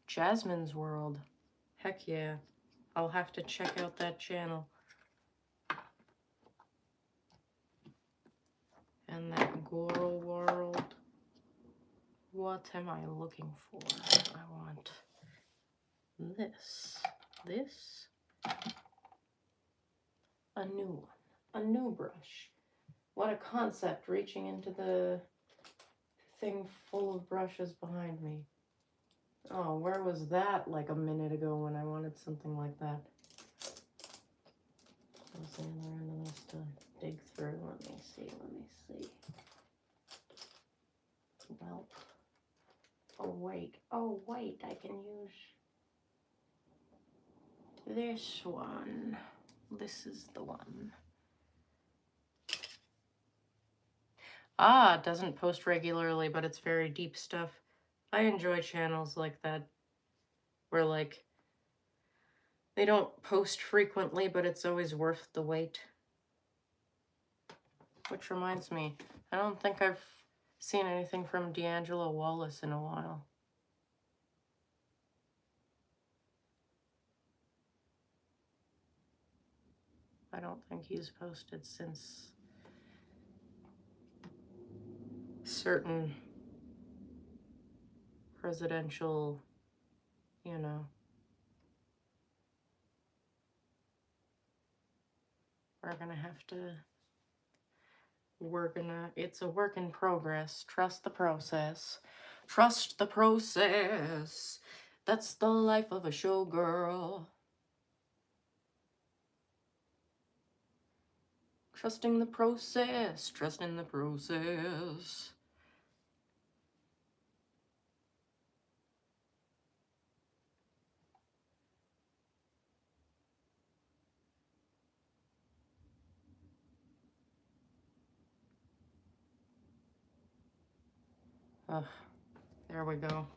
Jasmine's World. Heck yeah. I'll have to check out that channel. And that Girl World. What am I looking for? I want this. This. A new one. A new brush. What a concept, reaching into the thing full of brushes behind me. Oh, where was that like a minute ago when I wanted something like that? What's the other end of this to dig through? Let me see. Well, oh wait, I can use this one. This is the one. Ah, it doesn't post regularly, but it's very deep stuff. I enjoy channels like that, where like, they don't post frequently, but it's always worth the wait. Which reminds me, I don't think I've seen anything from D'Angelo Wallace in a while. I don't think he's posted since certain presidential, you know. It's a work in progress. Trust the process. Trust the process. That's the life of a showgirl. Trusting the process. Trusting the process. Ugh, there we go.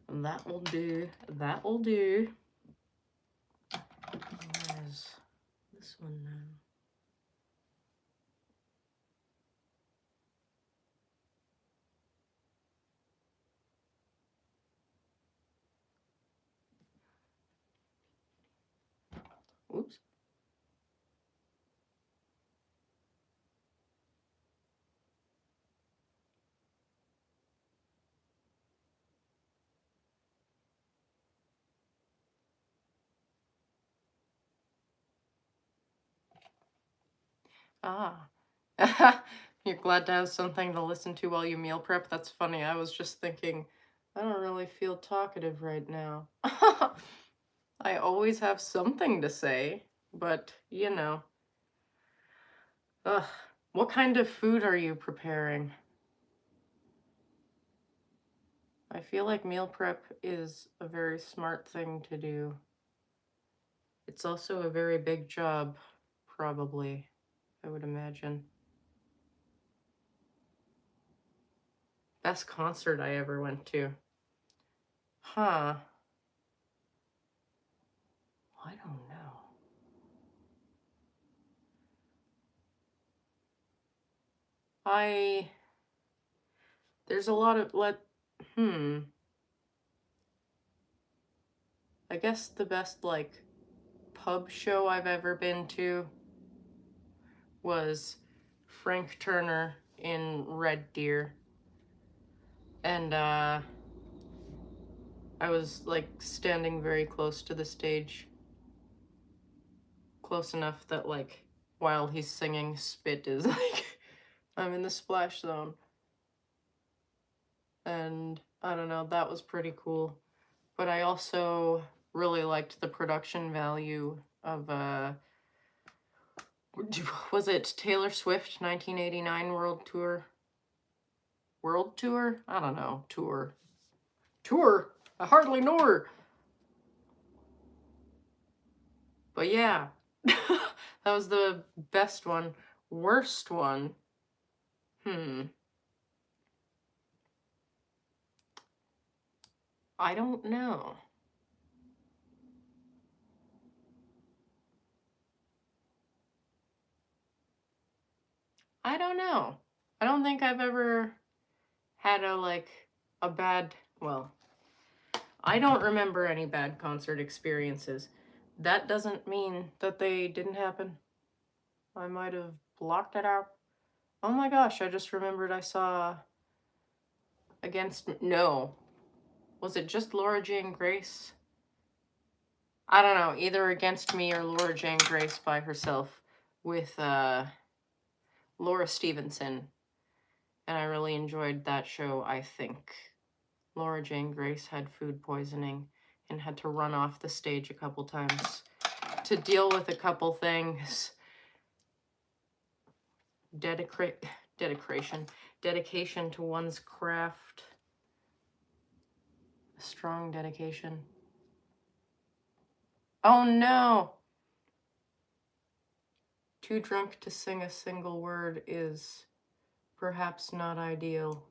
That will do. That will do. Where's this one now? Oops. Ah. You're glad to have something to listen to while you meal prep? That's funny. I was just thinking, I don't really feel talkative right now. I always have something to say, but you know. Ugh. What kind of food are you preparing? I feel like meal prep is a very smart thing to do. It's also a very big job, probably, I would imagine. Best concert I ever went to. Huh. I don't know. There's a lot of, I guess the best, like, pub show I've ever been to was Frank Turner in Red Deer. And, I was, like, standing very close to the stage. Close enough that, like, while he's singing, spit is, like, I'm in the splash zone. And, I don't know, that was pretty cool. But I also really liked the production value of, was it Taylor Swift 1989 World Tour? World Tour? I don't know. Tour. Tour? I hardly know her. But yeah, that was the best one. Worst one? I don't know. I don't know. I don't think I've ever had a bad, well, I don't remember any bad concert experiences. That doesn't mean that they didn't happen. I might have blocked it out. Oh my gosh, I just remembered I saw no. Was it just Laura Jane Grace? I don't know, either Against Me or Laura Jane Grace by herself with Laura Stevenson. And I really enjoyed that show, I think. Laura Jane Grace had food poisoning and had to run off the stage a couple times to deal with a couple things. Dedication to one's craft. A strong dedication. Oh no! Too drunk to sing a single word is perhaps not ideal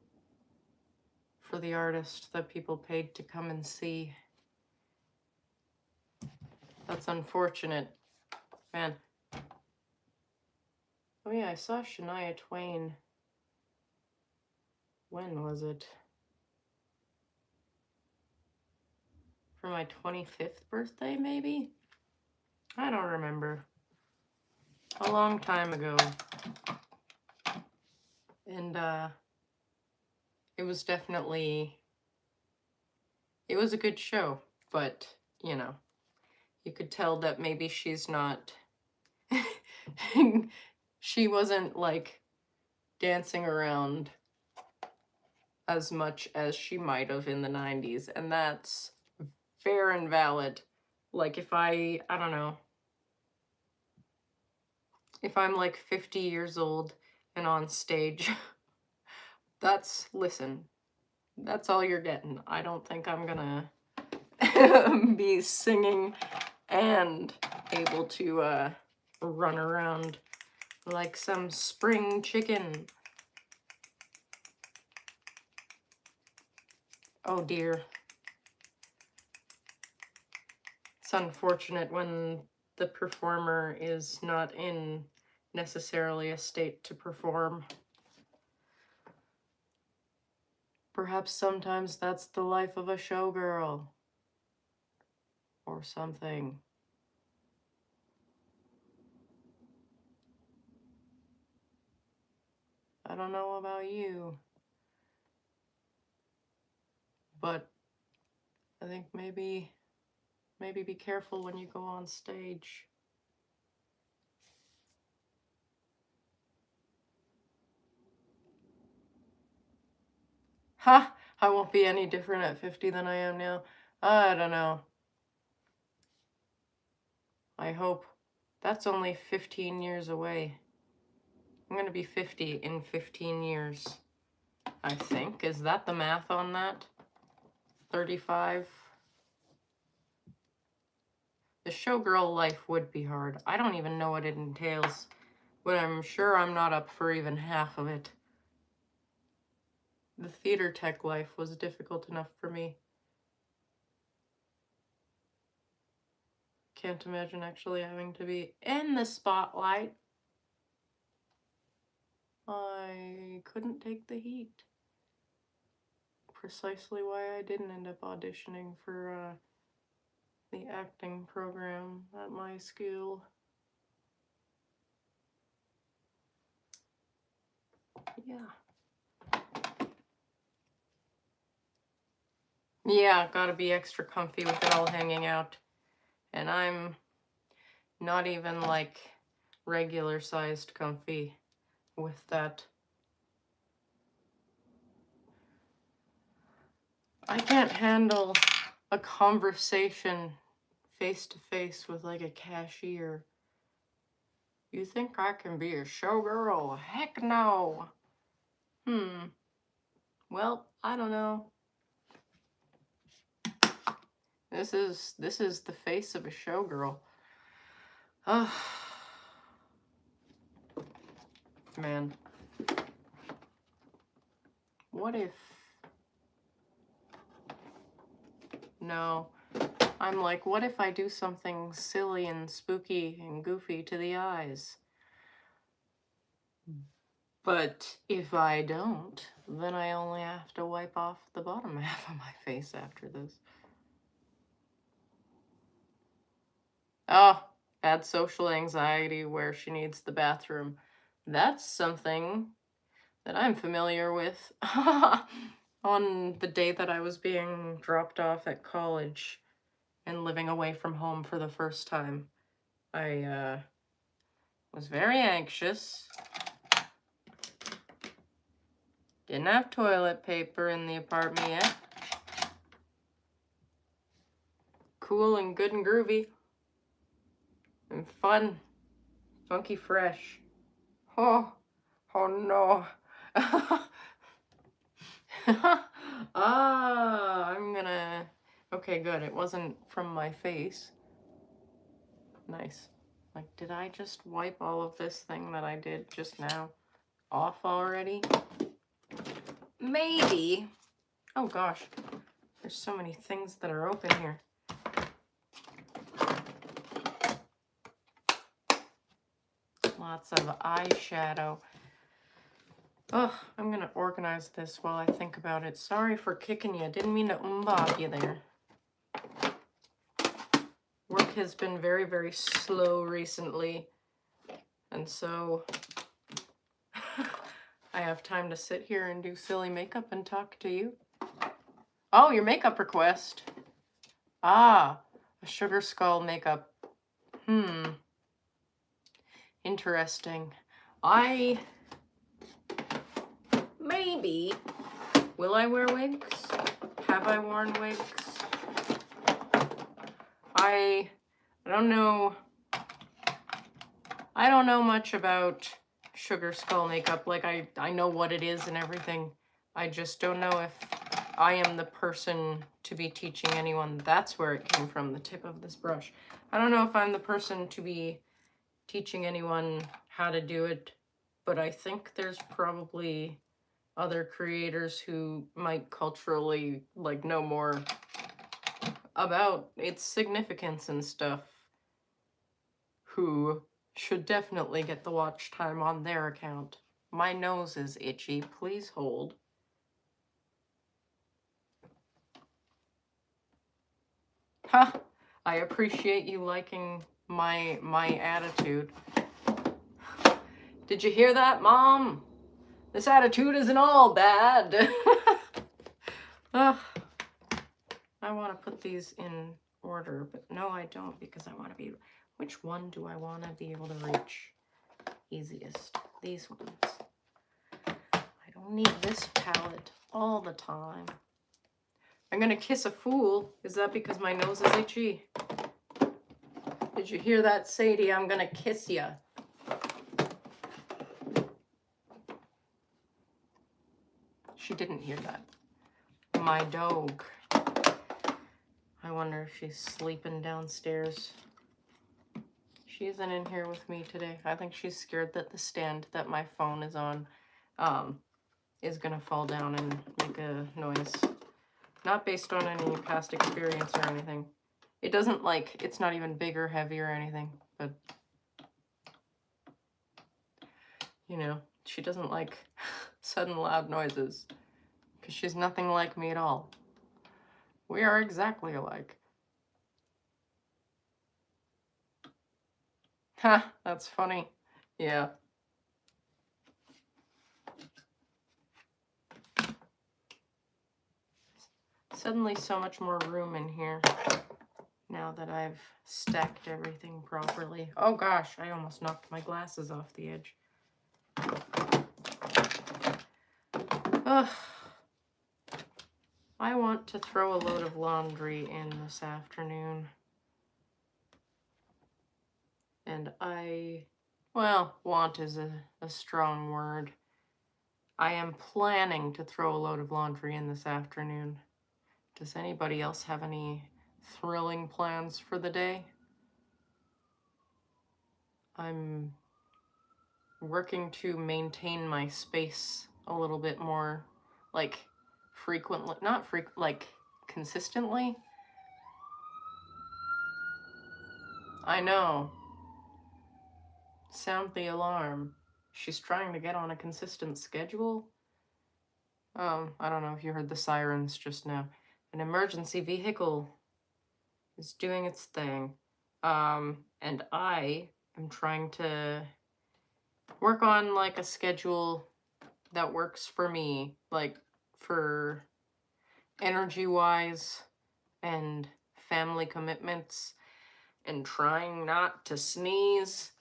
for the artist that people paid to come and see. That's unfortunate. Man. Oh yeah, I saw Shania Twain. When was it? For my 25th birthday, maybe? I don't remember. A long time ago. And, it was definitely... It was a good show, but, you know, you could tell that maybe she's not... she wasn't, like, dancing around as much as she might have in the 90s, and that's fair and valid. Like, if I don't know, if I'm like 50 years old and on stage, listen, that's all you're getting. I don't think I'm gonna be singing and able to run around like some spring chicken. Oh dear. It's unfortunate when the performer is not in necessarily a state to perform. Perhaps sometimes that's the life of a showgirl. Or something. I don't know about you, but I think maybe be careful when you go on stage. Ha! I won't be any different at 50 than I am now. I don't know. I hope. That's only 15 years away. I'm gonna be 50 in 15 years, I think. Is that the math on that? 35? The showgirl life would be hard. I don't even know what it entails, but I'm sure I'm not up for even half of it. The theater tech life was difficult enough for me. Can't imagine actually having to be in the spotlight. I couldn't take the heat. Precisely why I didn't end up auditioning for the acting program at my school. Yeah. Yeah, gotta be extra comfy with it all hanging out. And I'm not even like regular sized comfy with that. I can't handle a conversation face to face with like a cashier. You think I can be a showgirl? Heck no. Well, I don't know. This is the face of a showgirl. Oh, man. What if... No. I'm like, what if I do something silly and spooky and goofy to the eyes? But if I don't, then I only have to wipe off the bottom half of my face after this. Oh, bad social anxiety where she needs the bathroom. That's something that I'm familiar with. On the day that I was being dropped off at college and living away from home for the first time, I was very anxious. Didn't have toilet paper in the apartment yet. Cool and good and groovy. And fun. Funky fresh. Oh no. I'm gonna... Okay, good. It wasn't from my face. Nice. Like, did I just wipe all of this thing that I did just now off already? Maybe. Oh gosh. There's so many things that are open here. Lots of eyeshadow. Oh, I'm gonna organize this while I think about it. Sorry for kicking you. Didn't mean to umbop you there. Work has been very, very slow recently. And so I have time to sit here and do silly makeup and talk to you. Oh, your makeup request. Ah, a sugar skull makeup. Interesting. Maybe. Will I wear wigs? Have I worn wigs? I don't know. I don't know much about sugar skull makeup. Like, I know what it is and everything. I just don't know if I am the person to be teaching anyone. That's where it came from, the tip of this brush. I don't know if I'm the person to be teaching anyone how to do it, but I think there's probably other creators who might culturally like know more about its significance and stuff, who should definitely get the watch time on their account. My nose is itchy. Please hold. Ha! I appreciate you liking my attitude. Did you hear that, Mom? This attitude isn't all bad. Ugh. I want to put these in order, but no, I don't, because I want to be... Which one do I want to be able to reach easiest? These ones. I don't need this palette all the time. I'm going to kiss a fool. Is that because my nose is itchy? Did you hear that, Sadie? I'm going to kiss ya. She didn't hear that. My dog. I wonder if she's sleeping downstairs. She isn't in here with me today. I think she's scared that the stand that my phone is on is gonna fall down and make a noise. Not based on any past experience or anything. It doesn't like, it's not even big or heavy or anything, but you know, she doesn't like sudden loud noises because she's nothing like me at all. We are exactly alike. Ha, that's funny. Yeah. Suddenly so much more room in here now that I've stacked everything properly. Oh gosh, I almost knocked my glasses off the edge. Ugh. I want to throw a load of laundry in this afternoon. And well, want is a strong word. I am planning to throw a load of laundry in this afternoon. Does anybody else have any thrilling plans for the day? I'm working to maintain my space a little bit more, like frequently, not frequent, like consistently. I know. Sound the alarm. She's trying to get on a consistent schedule. I don't know if you heard the sirens just now. An emergency vehicle is doing its thing. And I am trying to work on like a schedule that works for me, like for energy-wise and family commitments, and trying not to sneeze.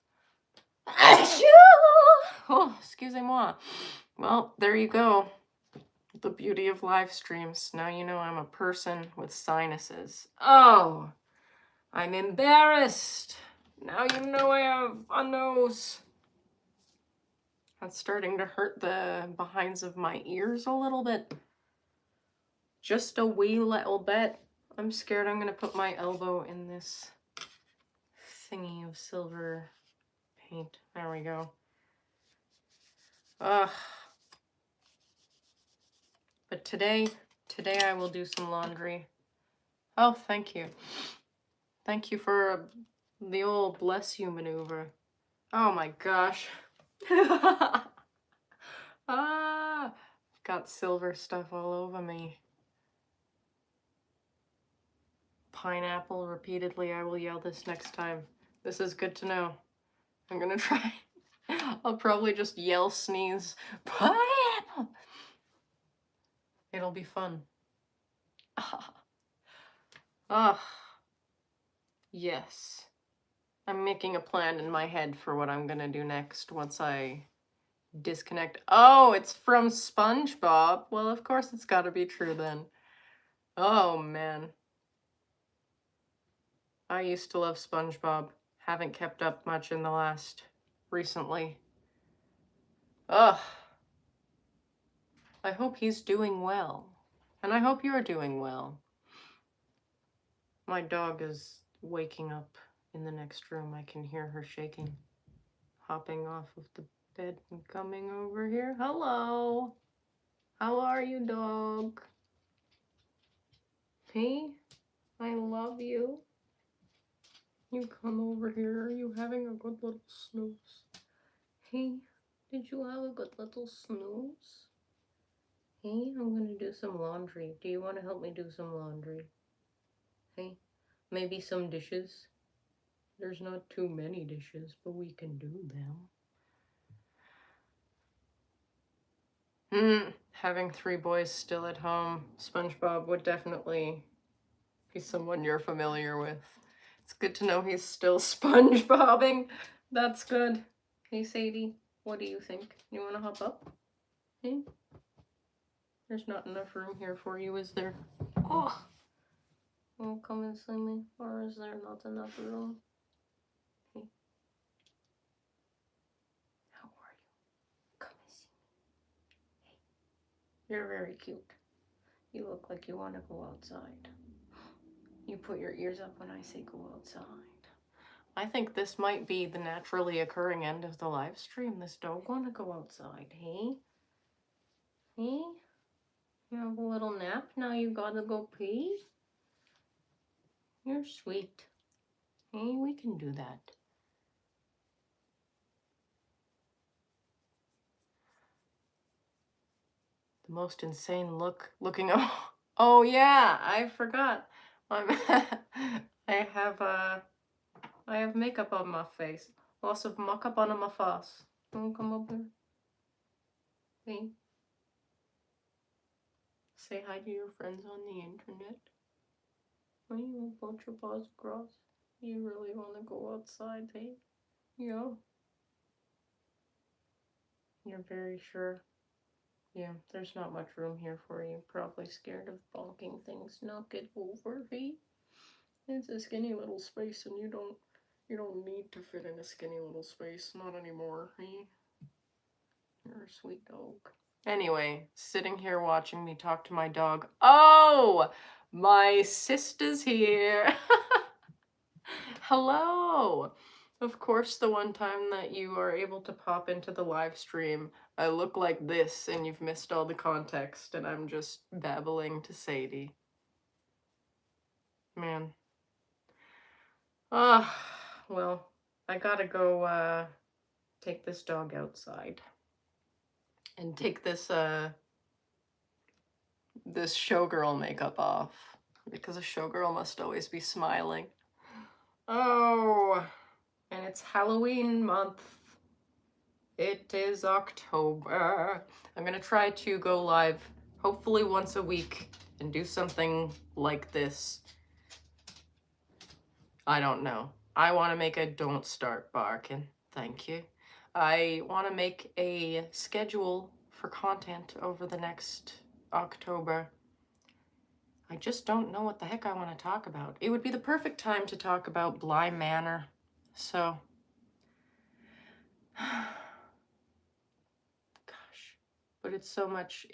Oh, excusez-moi. Well, there you go. The beauty of live streams. Now you know I'm a person with sinuses. Oh, I'm embarrassed. Now you know I have a nose. That's starting to hurt the behinds of my ears a little bit. Just a wee little bit. I'm scared I'm gonna put my elbow in this thingy of silver paint. There we go. Ugh. But today I will do some laundry. Oh, thank you. Thank you for the old bless you maneuver. Oh my gosh. Ah, got silver stuff all over me. Pineapple repeatedly. I will yell this next time. This is good to know. I'm gonna try. I'll probably just yell, sneeze, pineapple. It'll be fun. Ah, yes. I'm making a plan in my head for what I'm gonna do next once I disconnect. Oh, it's from SpongeBob. Well, of course it's gotta be true then. Oh, man. I used to love SpongeBob. Haven't kept up much in the recently. Ugh. I hope he's doing well. And I hope you're doing well. My dog is waking up in the next room. I can hear her shaking, hopping off of the bed and coming over here. Hello. How are you, dog? Hey, I love you. You come over here. Are you having a good little snooze? Hey, did you have a good little snooze? Hey, I'm gonna do some laundry. Do you want to help me do some laundry? Hey, maybe some dishes. There's not too many dishes, but we can do them. Having 3 boys still at home, SpongeBob would definitely be someone you're familiar with. It's good to know he's still SpongeBobbing. That's good. Hey, Sadie, what do you think? You want to hop up? Hey? There's not enough room here for you, is there? Oh! Will you come and see me? Or is there not enough room? Hey. How are you? Come and see me. Hey. You're very cute. You look like you want to go outside. You put your ears up when I say go outside. I think this might be the naturally occurring end of the live stream. This dog want to go outside, hey? Hey? You have a little nap? Now you gotta go pee? You're sweet. Hey, we can do that. The most insane looking. Oh yeah, I forgot. I have makeup on my face. Lots of makeup on my face. Wanna come up here? Hey. Say hi to your friends on the internet. Why you put your paws across? You really want to go outside, hey? Yeah. You're very sure. Yeah, there's not much room here for you. Probably scared of bonking things knock it over, hey? It's a skinny little space and you don't need to fit in a skinny little space. Not anymore, hey? You're a sweet dog. Anyway, sitting here watching me talk to my dog. Oh! My sister's here! Hello! Of course, the one time that you are able to pop into the live stream, I look like this and you've missed all the context and I'm just babbling to Sadie. Man. Well, I gotta go, take this dog outside. And take this showgirl makeup off. Because a showgirl must always be smiling. Oh, and it's Halloween month. It is October. I'm gonna try to go live hopefully once a week and do something like this. I don't know. I want to make a don't start barking. Thank you. I want to make a schedule for content over the next October. I just don't know what the heck I want to talk about. It would be the perfect time to talk about Bly Manor. So, gosh, but it's so much,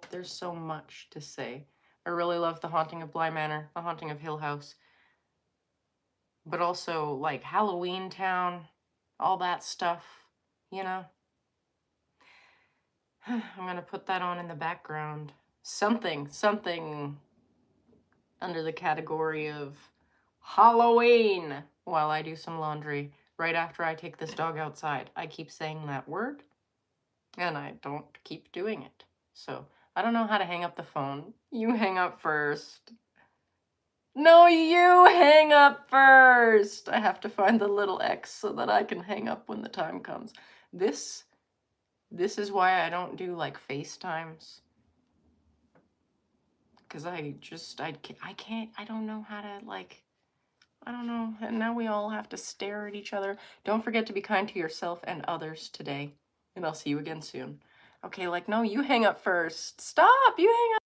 there's so much to say. I really love The Haunting of Bly Manor, The Haunting of Hill House, but also like Halloween Town, all that stuff, you know? I'm gonna put that on in the background. Something under the category of Halloween while I do some laundry right after I take this dog outside. I keep saying that word and I don't keep doing it. So I don't know how to hang up the phone. You hang up first. No, you hang up first. I have to find the little X so that I can hang up when the time comes. This is why I don't do like FaceTimes. Because I don't know how to like, I don't know. And now we all have to stare at each other. Don't forget to be kind to yourself and others today. And I'll see you again soon. Okay, like, no, you hang up first. Stop, you hang up.